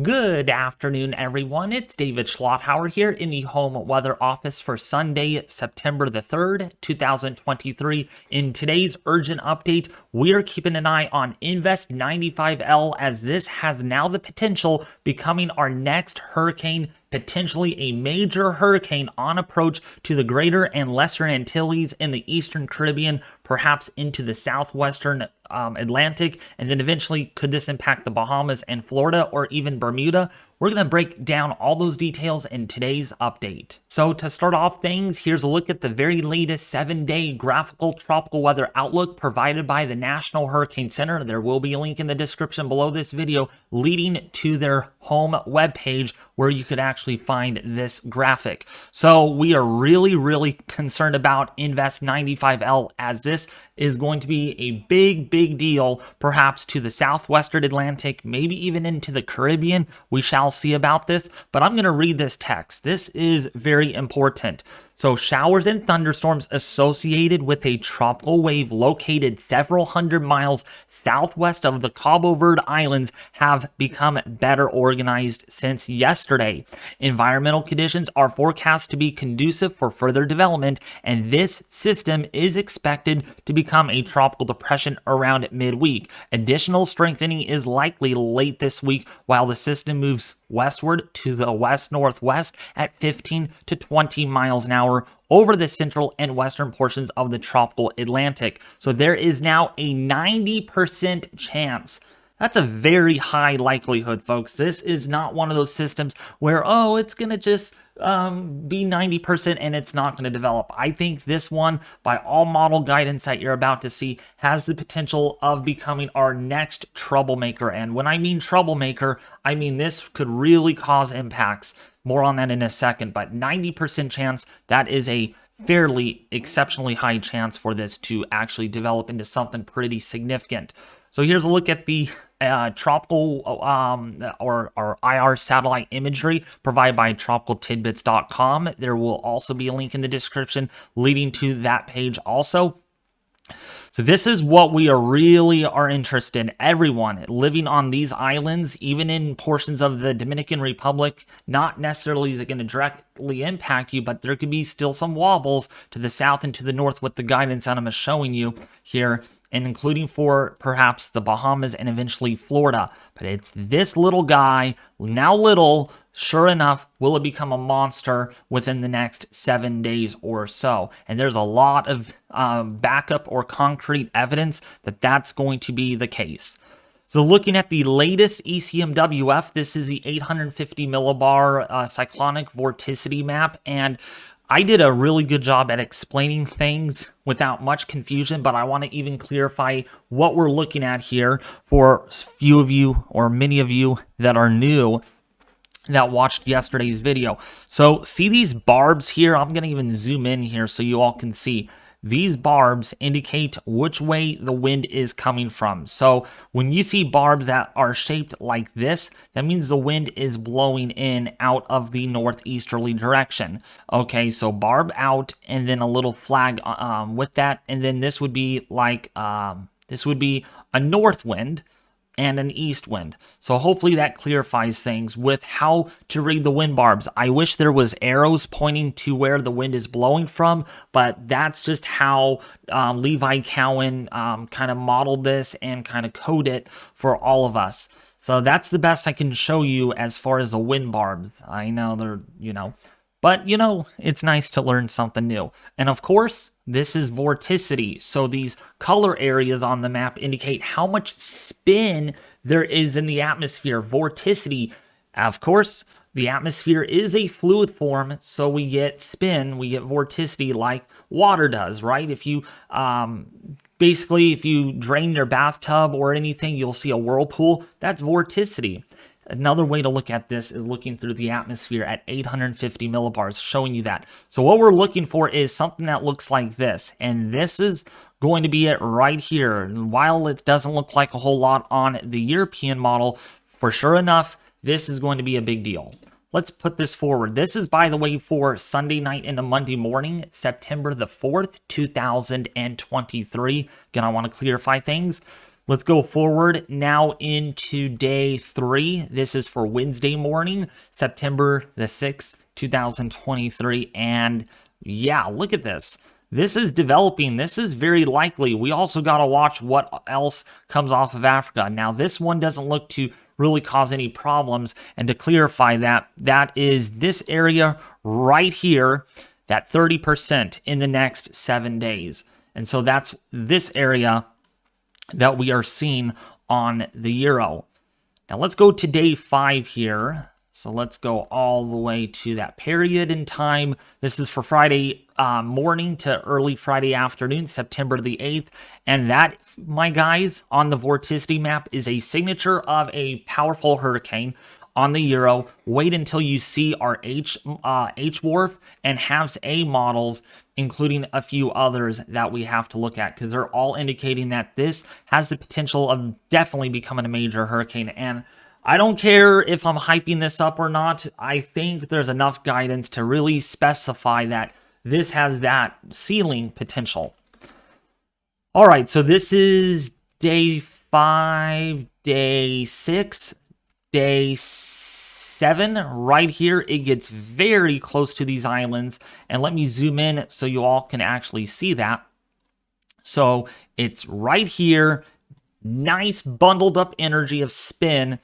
Good afternoon, everyone. It's David Schlotthauer here in the Home Weather Office for Sunday, September the 3rd, 2023. In today's urgent update, we are keeping an eye on Invest 95L as this has now the potential becoming our next hurricane, potentially a major hurricane on approach to the greater and lesser Antilles in the Eastern Caribbean, perhaps into the southwestern Atlantic, and then eventually could this impact the Bahamas and Florida or even Bermuda? We're going to break down all those details in today's update. So to start off things, here's a look at the very latest 7-day graphical tropical weather outlook provided by the National Hurricane Center. There will be a link in the description below this video leading to their home webpage where you could actually find this graphic. So we are really concerned about Invest 95L as this is going to be a big deal, perhaps to the southwestern Atlantic, maybe even into the Caribbean. We shall see about this, but I'm going to read this text. This is very important. So showers and thunderstorms associated with a tropical wave located several hundred miles southwest of the Cabo Verde Islands have become better organized since yesterday. Environmental conditions are forecast to be conducive for further development, and this system is expected to become a tropical depression around midweek. Additional strengthening is likely late this week while the system moves westward to the west-northwest at 15 to 20 miles an hour over the central and western portions of the tropical Atlantic. So there is now a 90% chance. That's a very high likelihood, folks. This is not one of those systems where, oh, it's going to just be 90% and it's not going to develop. I think this one, by all model guidance that you're about to see, has the potential of becoming our next troublemaker. And when I mean troublemaker, I mean this could really cause impacts. More on that in a second, but 90% chance, that is a fairly exceptionally high chance for this to actually develop into something pretty significant. So here's a look at the tropical or IR satellite imagery provided by tropicaltidbits.com. There will also be a link in the description leading to that page also. So this is what we really are interested in. Everyone living on these islands, even in portions of the Dominican Republic, not necessarily is it going to directly impact you, but there could be still some wobbles to the south and to the north with the guidance that I'm showing you here, and including for perhaps the Bahamas and eventually Florida. But it's this little guy, now little, sure enough, will it become a monster within the next 7 days or so? And there's a lot of backup or concrete evidence that that's going to be the case. So looking at the latest ECMWF, this is the 850 millibar cyclonic vorticity map, and I did a really good job at explaining things without much confusion, but I want to even clarify what we're looking at here for few of you or many of you that are new that watched yesterday's video. So see these barbs here? I'm going to even zoom in here so you all can see. These barbs indicate which way the wind is coming from. So when you see barbs that are shaped like this, that means the wind is blowing in out of the northeasterly direction. Okay, so barb out and then a little flag with that. And then this would be like, this would be a north wind and an east wind. So hopefully that clarifies things with how to read the wind barbs. I wish there was arrows pointing to where the wind is blowing from, but that's just how Levi Cowan kind of modeled this and kind of coded it for all of us. So that's the best I can show you as far as the wind barbs. I know they're, but it's nice to learn something new. And of course, this is vorticity. So these color areas on the map indicate how much spin there is in the atmosphere. Vorticity, of course, the atmosphere is a fluid form, so we get spin, we get vorticity like water does, right? If you basically, if you drain your bathtub or anything, you'll see a whirlpool. That's vorticity. Another way to look at this is looking through the atmosphere at 850 millibars, showing you that. So what we're looking for is something that looks like this, and this is going to be it right here. And while it doesn't look like a whole lot on the European model, for sure enough, this is going to be a big deal. Let's put this forward. This is, by the way, for Sunday night into Monday morning, September the 4th, 2023. Again, I want to clarify things. Let's go forward now into day 3. This is for Wednesday morning, September the 6th, 2023. And yeah, look at this. This is developing. This is very likely. We also got to watch what else comes off of Africa. Now, this one doesn't look to really cause any problems. And to clarify that, that is this area right here, that 30% in the next 7 days. And so that's this area that we are seeing on the euro. Now let's go to day 5 here. So let's go all the way to that period in time. This is for Friday morning to early Friday afternoon, September the 8th. And that, my guys, on the vorticity map is a signature of a powerful hurricane on the euro. Wait until you see our HWRF and HAVS A models, including a few others that we have to look at, because they're all indicating that this has the potential of definitely becoming a major hurricane. And I don't care if I'm hyping this up or not. I think there's enough guidance to really specify that this has that ceiling potential. All right, so this is day 5, day 6, day 7. Right here, it gets very close to these islands. And let me zoom in so you all can actually see that. So it's right here. Nice bundled up energy of spin.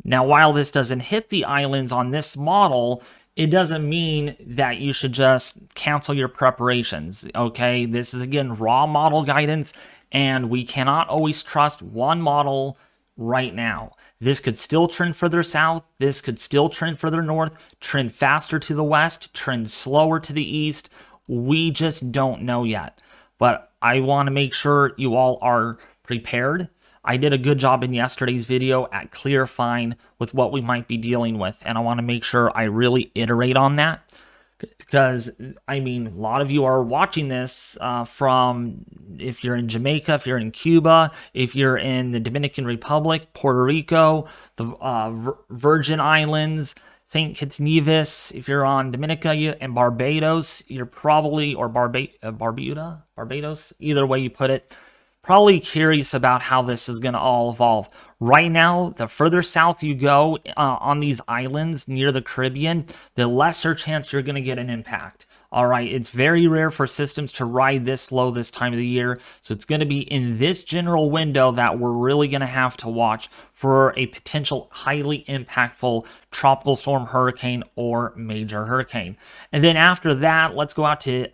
Now, while this doesn't hit the islands on this model, it doesn't mean that you should just cancel your preparations, okay? This is, again, raw model guidance, and we cannot always trust one model right now. This could still trend further south. This could still trend further north, trend faster to the west, trend slower to the east. We just don't know yet. But I want to make sure you all are prepared. I did a good job in yesterday's video at clarifying with what we might be dealing with, and I want to make sure I really iterate on that, because, I mean, a lot of you are watching this from, if you're in Jamaica, if you're in Cuba, if you're in the Dominican Republic, Puerto Rico, the Virgin Islands, St. Kitts Nevis, if you're on Dominica and Barbados, you're probably, or Barbados, either way you put it, probably curious about how this is going to all evolve. Right now, the further south you go on these islands near the Caribbean, the lesser chance you're going to get an impact. All right, it's very rare for systems to ride this low this time of the year, so it's going to be in this general window that we're really going to have to watch for a potential highly impactful tropical storm, hurricane, or major hurricane. And then after that, let's go out to,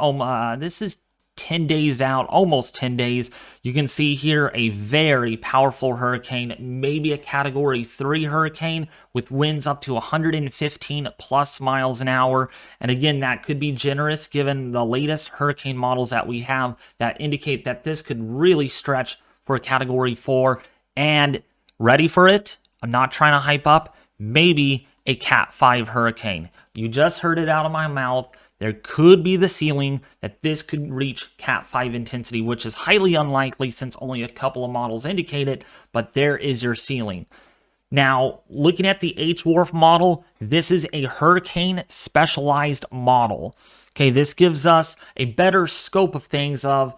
this is 10 days out, almost 10 days. You can see here a very powerful hurricane, maybe a category 3 hurricane with winds up to 115 plus miles an hour. And again, that could be generous given the latest hurricane models that we have that indicate that this could really stretch for a category 4. And ready for it? I'm not trying to hype up. Maybe a Cat 5 hurricane. You just heard it out of my mouth. There could be the ceiling that this could reach Cat 5 intensity, which is highly unlikely since only a couple of models indicate it, but there is your ceiling. Now, looking at the HWRF model, this is a hurricane specialized model. Okay, this gives us a better scope of things of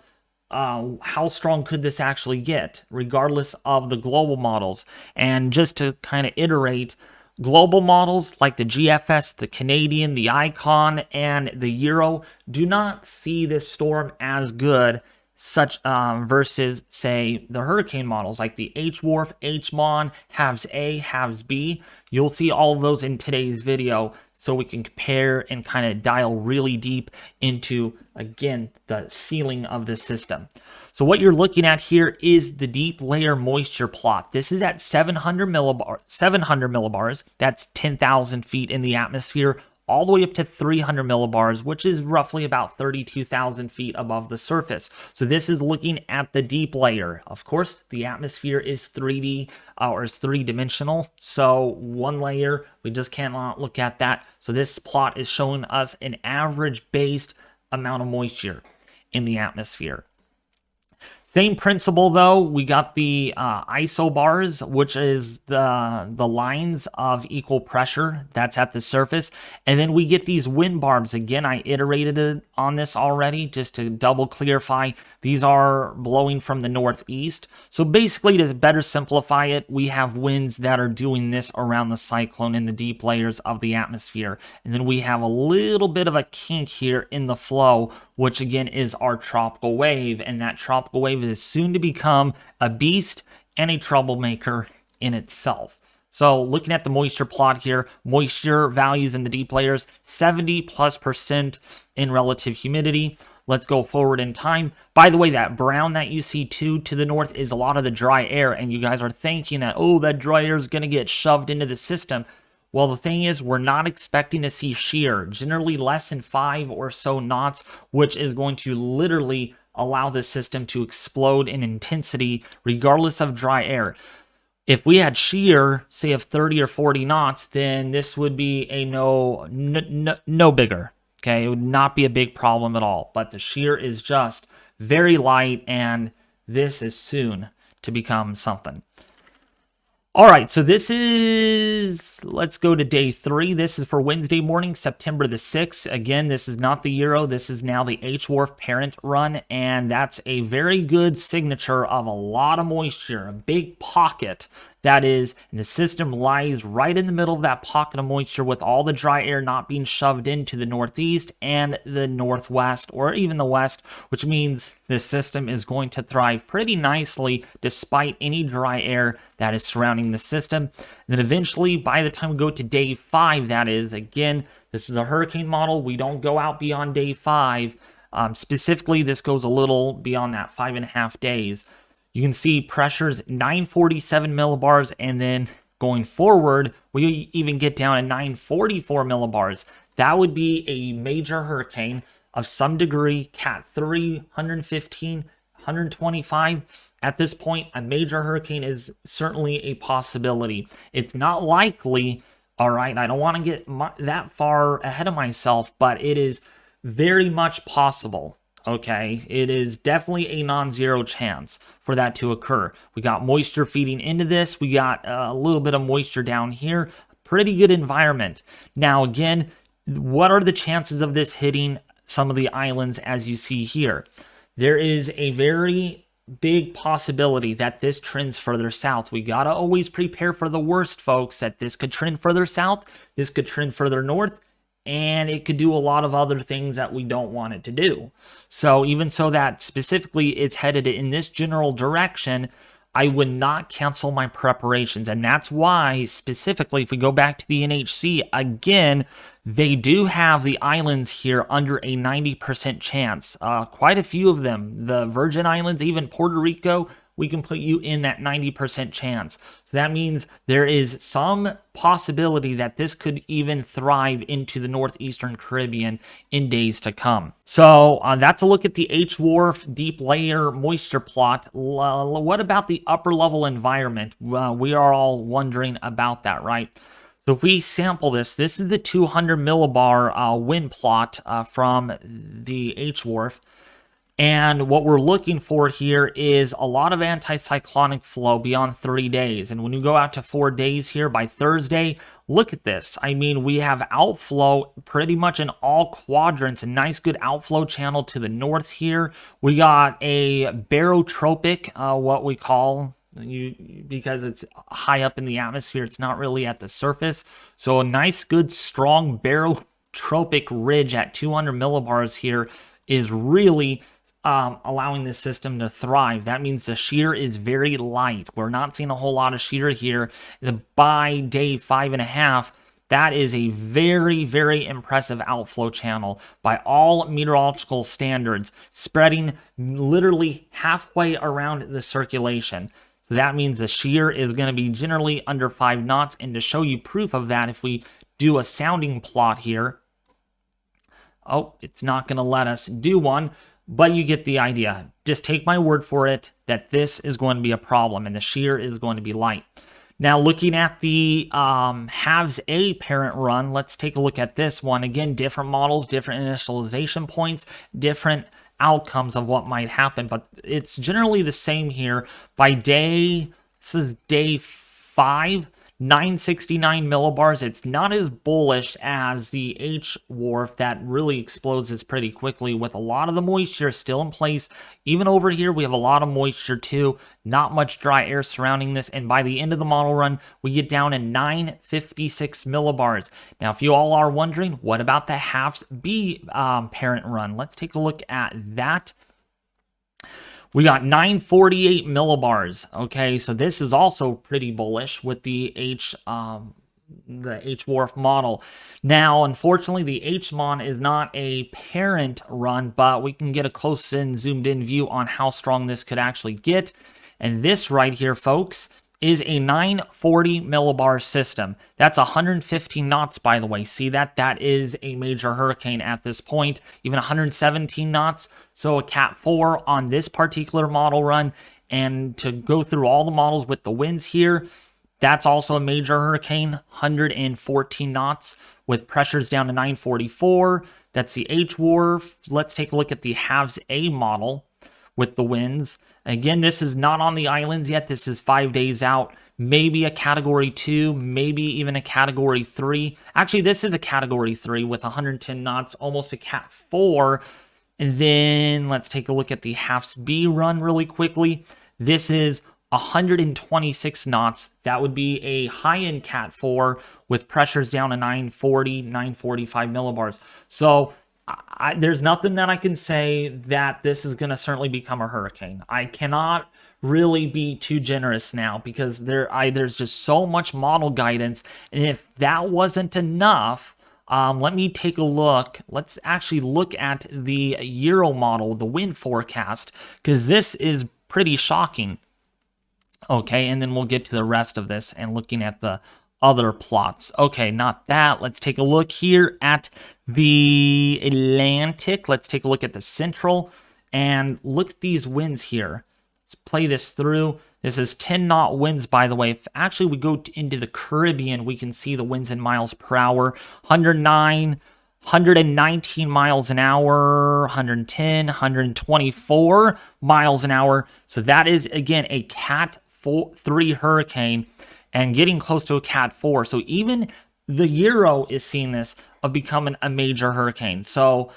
how strong could this actually get, regardless of the global models. And just to kind of iterate, global models like the GFS, the Canadian, the Icon, and the Euro do not see this storm as good versus, say, the hurricane models like the HWRF, HMON, HAVS A, HAVS B. You'll see all of those in today's video so we can compare and kind of dial really deep into, again, the ceiling of the system. So what you're looking at here is the deep layer moisture plot. This is at 700 millibars. That's 10,000 feet in the atmosphere, all the way up to 300 millibars, which is roughly about 32,000 feet above the surface. So this is looking at the deep layer. Of course, the atmosphere is 3D or is 3-dimensional. So one layer, we just cannot look at that. So this plot is showing us an average based amount of moisture in the atmosphere. Same principle though, we got the isobars, which is the lines of equal pressure that's at the surface. And then we get these wind barbs. Again, I iterated on this already just to double clarify. These are blowing from the northeast. So basically, to better simplify it, we have winds that are doing this around the cyclone in the deep layers of the atmosphere. And then we have a little bit of a kink here in the flow, which again is our tropical wave. And that tropical wave is soon to become a beast and a troublemaker in itself. So looking at the moisture plot here, moisture values in the deep layers, 70+% in relative humidity. Let's go forward in time. By the way, that brown that you see to the north is a lot of the dry air, and you guys are thinking that, oh, that dry air is going to get shoved into the system. Well, the thing is, we're not expecting to see shear, generally less than 5 or so knots, which is going to literally allow the system to explode in intensity regardless of dry air. If we had shear, say of 30 or 40 knots, then this would be a no bigger. Okay, it would not be a big problem at all. But the shear is just very light, and this is soon to become something. All right, so this is, let's go to day 3. This is for Wednesday morning, September the 6th. Again, this is not the Euro. This is now the HWRF parent run, and that's a very good signature of a lot of moisture, a big pocket. That is, and the system lies right in the middle of that pocket of moisture with all the dry air not being shoved into the northeast and the northwest or even the west, which means the system is going to thrive pretty nicely despite any dry air that is surrounding the system. And then eventually, by the time we go to day 5, that is, again, this is a hurricane model. We don't go out beyond day 5. Specifically, this goes a little beyond that 5.5 days. You can see pressures 947 millibars, and then going forward, we even get down at 944 millibars. That would be a major hurricane of some degree, Cat 3, 115, 125. At this point, a major hurricane is certainly a possibility. It's not likely, all right, I don't want to get that far ahead of myself, but it is very much possible. Okay, it is definitely a non-zero chance for that to occur. We got moisture feeding into this. We got a little bit of moisture down here. Pretty good environment. Now, again, what are the chances of this hitting some of the islands as you see here? There is a very big possibility that this trends further south. We got to always prepare for the worst, folks, that this could trend further south, this could trend further north, and it could do a lot of other things that we don't want it to do. So even so that specifically it's headed in this general direction, I would not cancel my preparations. And that's why, specifically, if we go back to the NHC, again, they do have the islands here under a 90% chance. Quite a few of them. The Virgin Islands, even Puerto Rico, we can put you in that 90% chance. So that means there is some possibility that this could even thrive into the northeastern Caribbean in days to come. So that's a look at the HWRF deep layer moisture plot. What about the upper level environment? We are all wondering about that, right? So if we sample this is the 200 millibar wind plot from the HWRF. And what we're looking for here is a lot of anticyclonic flow beyond 3 days. And when you go out to 4 days here by Thursday, look at this. I mean, we have outflow pretty much in all quadrants. A nice good outflow channel to the north here. We got a barotropic, what we call, because it's high up in the atmosphere, it's not really at the surface. So a nice good strong barotropic ridge at 200 millibars here is really allowing this system to thrive. That means the shear is very light. We're not seeing a whole lot of shear here. By day 5.5, that is a very, very impressive outflow channel by all meteorological standards, spreading literally halfway around the circulation. So that means the shear is going to be generally under 5 knots. And to show you proof of that, if we do a sounding plot here, oh, it's not going to let us do one. But you get the idea. Just take my word for it that this is going to be a problem and the shear is going to be light. Now, looking at the halves A parent run, let's take a look at this one. Again, different models, different initialization points, different outcomes of what might happen, but it's generally the same here. By day, this is day 5, 969 millibars. It's not as bullish as the H-Wharf that really explodes pretty quickly with a lot of the moisture still in place. Even over here, we have a lot of moisture too. Not much dry air surrounding this. And by the end of the model run, we get down in 956 millibars. Now, if you all are wondering, what about the HAFS B parent run? Let's take a look at that. We got 948 millibars. Okay, so this is also pretty bullish with the H-Wharf model. Now, unfortunately, the H-Mon is not a parent run, but we can get a close in, zoomed in view on how strong this could actually get. And this right here, folks, is a 940 millibar system. That's 115 knots, by the way. See that? That is a major hurricane at this point, even 117 knots. So a Cat 4 on this particular model run. And to go through all the models with the winds here, that's also a major hurricane, 114 knots with pressures down to 944. That's the H-Wharf. Let's take a look at the HAVS A model with the winds. Again, this is not on the islands yet. This is 5 days out. Maybe a Category 2, maybe even a Category 3. Actually, this is a Category 3 with 110 knots, almost a Cat 4. And then let's take a look at the HAFS B run really quickly. This is 126 knots. That would be a high-end Cat 4 with pressures down to 940, 945 millibars. So there's nothing that I can say that this is going to certainly become a hurricane. I cannot really be too generous now because there's just so much model guidance. And if that wasn't enough, let me take a look. Let's actually look at the Euro model, the wind forecast, because this is pretty shocking. Okay, and then we'll get to the rest of this and looking at the other plots. Okay, not that. Let's take a look here at the Atlantic. Let's take a look at the Central and look at these winds here. Let's play this through. This is 10 knot winds, by the way. If actually we go into the Caribbean, we can see the winds in miles per hour. 119 miles an hour, 110, 124 miles an hour. So that is, again, a Cat 3 hurricane and getting close to a Cat 4. So even the Euro is seeing this of becoming a major hurricane. So,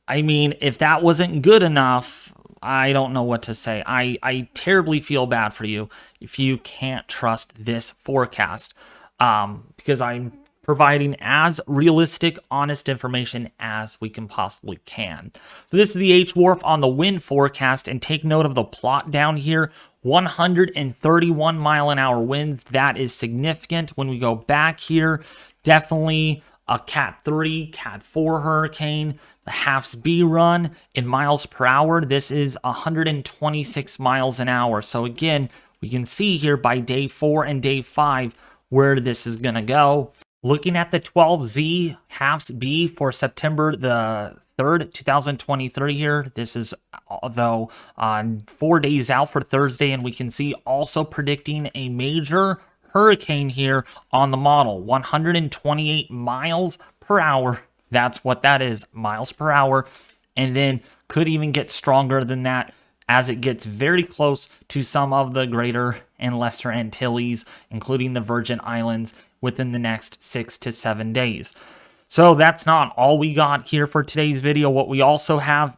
I mean, if that wasn't good enough, I don't know what to say. I terribly feel bad for you if you can't trust this forecast because I'm providing as realistic, honest information as we can possibly can. So this is the H-Wharf on the wind forecast, and take note of the plot down here. 131 mile an hour winds. That is significant. When we go back here, definitely a Cat 3, Cat 4 hurricane. The HAFS B run in miles per hour. This is 126 miles an hour. So again, we can see here by day 4 and day 5 where this is going to go. Looking at the 12Z HAFS B for September the 3rd, 2023 here. This is, though, 4 days out for Thursday, and we can see also predicting a major hurricane here on the model. 128 miles per hour. That's what that is, miles per hour. And then could even get stronger than that as it gets very close to some of the greater and lesser Antilles, including the Virgin Islands, within the next 6 to 7 days. So that's not all we got here for today's video. What we also have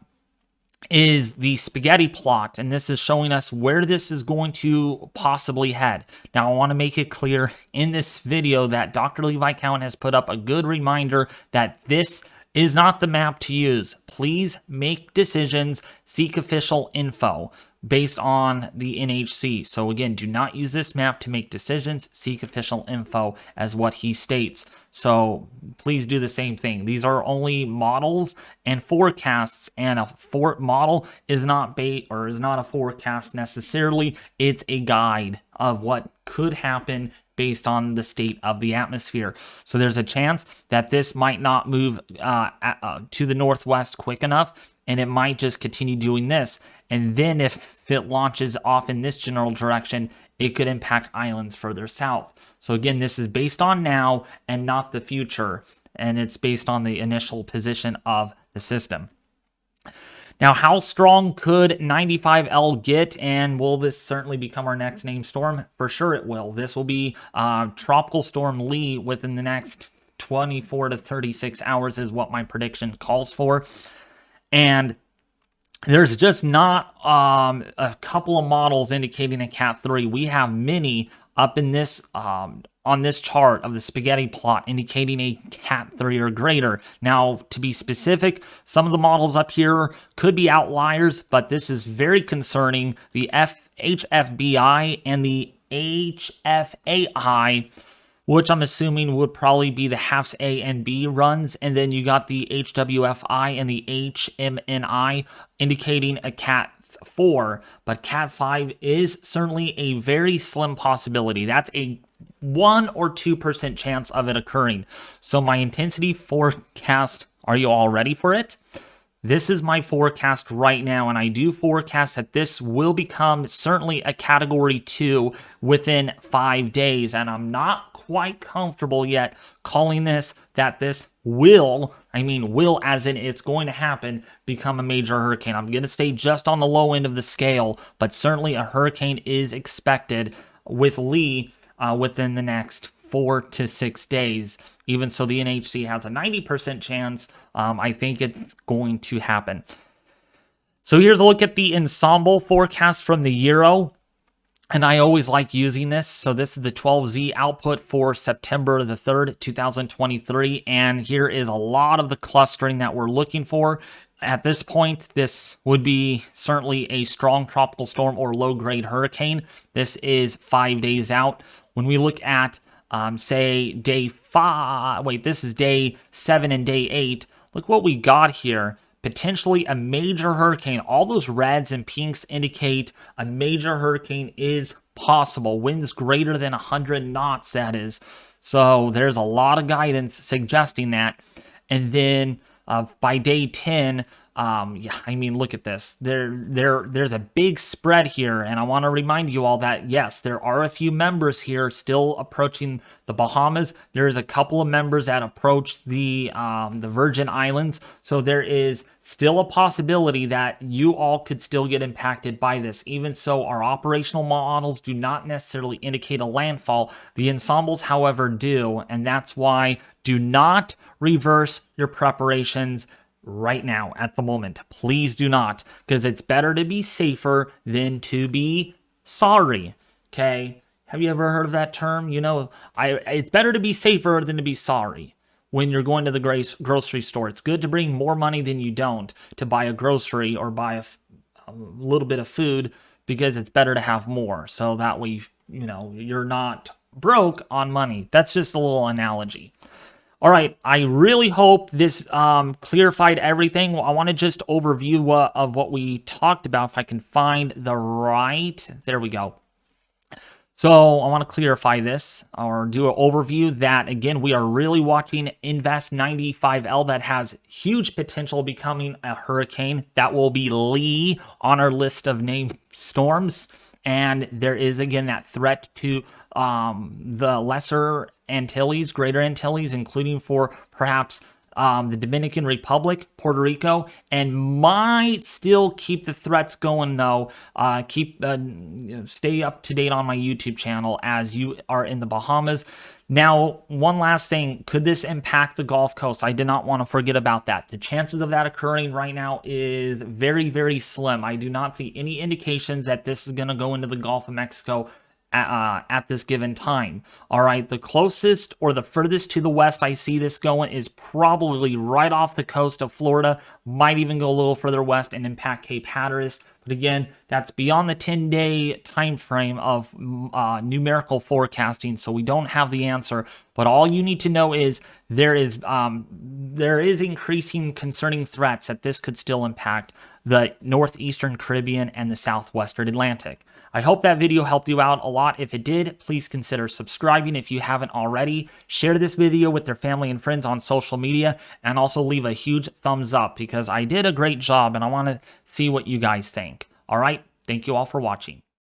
is the spaghetti plot, and this is showing us where this is going to possibly head. Now, I want to make it clear in this video that Dr. Levi Cowan has put up a good reminder that this is not the map to use. Please make decisions, seek official info based on the NHC. So again, do not use this map to make decisions, seek official info as what he states. So please do the same thing. These are only models and forecasts, and a model is not a forecast necessarily. It's a guide of what could happen based on the state of the atmosphere. So there's a chance that this might not move to the northwest quick enough, and it might just continue doing this. And then if it launches off in this general direction, it could impact islands further south. So again, this is based on now and not the future, and it's based on the initial position of the system. Now, how strong could 95L get, and will this certainly become our next named storm? For sure it will. This will be Tropical Storm Lee within the next 24 to 36 hours is what my prediction calls for. And there's just not a couple of models indicating a Cat 3. We have many up in this on this chart of the spaghetti plot indicating a Cat 3 or greater. Now, to be specific, some of the models up here could be outliers, but this is very concerning. The HFBI and the HFAI, which I'm assuming would probably be the halves A and B runs, and then you got the HWFI and the HMNI indicating a Cat 4, but Cat 5 is certainly a very slim possibility. That's a 1 or 2% chance of it occurring. So my intensity forecast, are you all ready for it? This is my forecast right now, and I do forecast that this will become certainly a Category 2 within 5 days, and I'm not quite comfortable yet calling this that this will as in it's going to happen, become a major hurricane. I'm going to stay just on the low end of the scale, but certainly a hurricane is expected with Lee within the next 4 to 6 days. Even so, the NHC has a 90% chance. I think it's going to happen. So here's a look at the ensemble forecast from the Euro. And I always like using this. So this is the 12Z output for September the 3rd, 2023. And here is a lot of the clustering that we're looking for. At this point, this would be certainly a strong tropical storm or low-grade hurricane. This is 5 days out. When we look at, say, day 5, this is day 7 and day 8. Look what we got here. Potentially a major hurricane. All those reds and pinks indicate a major hurricane is possible. Winds greater than 100 knots, that is. So there's a lot of guidance suggesting that. And then by day 10, look at this. There's a big spread here, and I want to remind you all that, yes, there are a few members here still approaching the Bahamas. There's a couple of members that approach the Virgin Islands, so there is still a possibility that you all could still get impacted by this. Even so, our operational models do not necessarily indicate a landfall. The ensembles, however, do, and that's why do not reverse your preparations right now at the moment. Please do not, because it's better to be safer than to be sorry. Okay, have you ever heard of that term? You know, it's better to be safer than to be sorry when you're going to the grocery store. It's good to bring more money than you don't to buy a grocery or buy a little bit of food, because it's better to have more, so that way you're not broke on money. That's just a little analogy. All right, I really hope this clarified everything. I want to just overview of what we talked about. If I can find the right, there we go. So I want to clarify this or do an overview that, again, we are really watching Invest 95L that has huge potential becoming a hurricane. That will be Lee on our list of named storms. And there is, again, that threat to the lesser Antilles, greater Antilles, including for perhaps the Dominican Republic, Puerto Rico, and might still keep the threats going, though. Stay up to date on my YouTube channel as you are in the Bahamas. Now, one last thing, could this impact the Gulf Coast? I did not want to forget about that. The chances of that occurring right now is very, very slim. I do not see any indications that this is going to go into the Gulf of Mexico at this given time. All right, the closest or the furthest to the west I see this going is probably right off the coast of Florida, might even go a little further west and impact Cape Hatteras. But again, that's beyond the 10-day time frame of numerical forecasting, so we don't have the answer. But all you need to know is there is increasing concerning threats that this could still impact the northeastern Caribbean and the southwestern Atlantic. I hope that video helped you out a lot. If it did, please consider subscribing if you haven't already. Share this video with their family and friends on social media, and also leave a huge thumbs up because I did a great job and I want to see what you guys think. All right, thank you all for watching.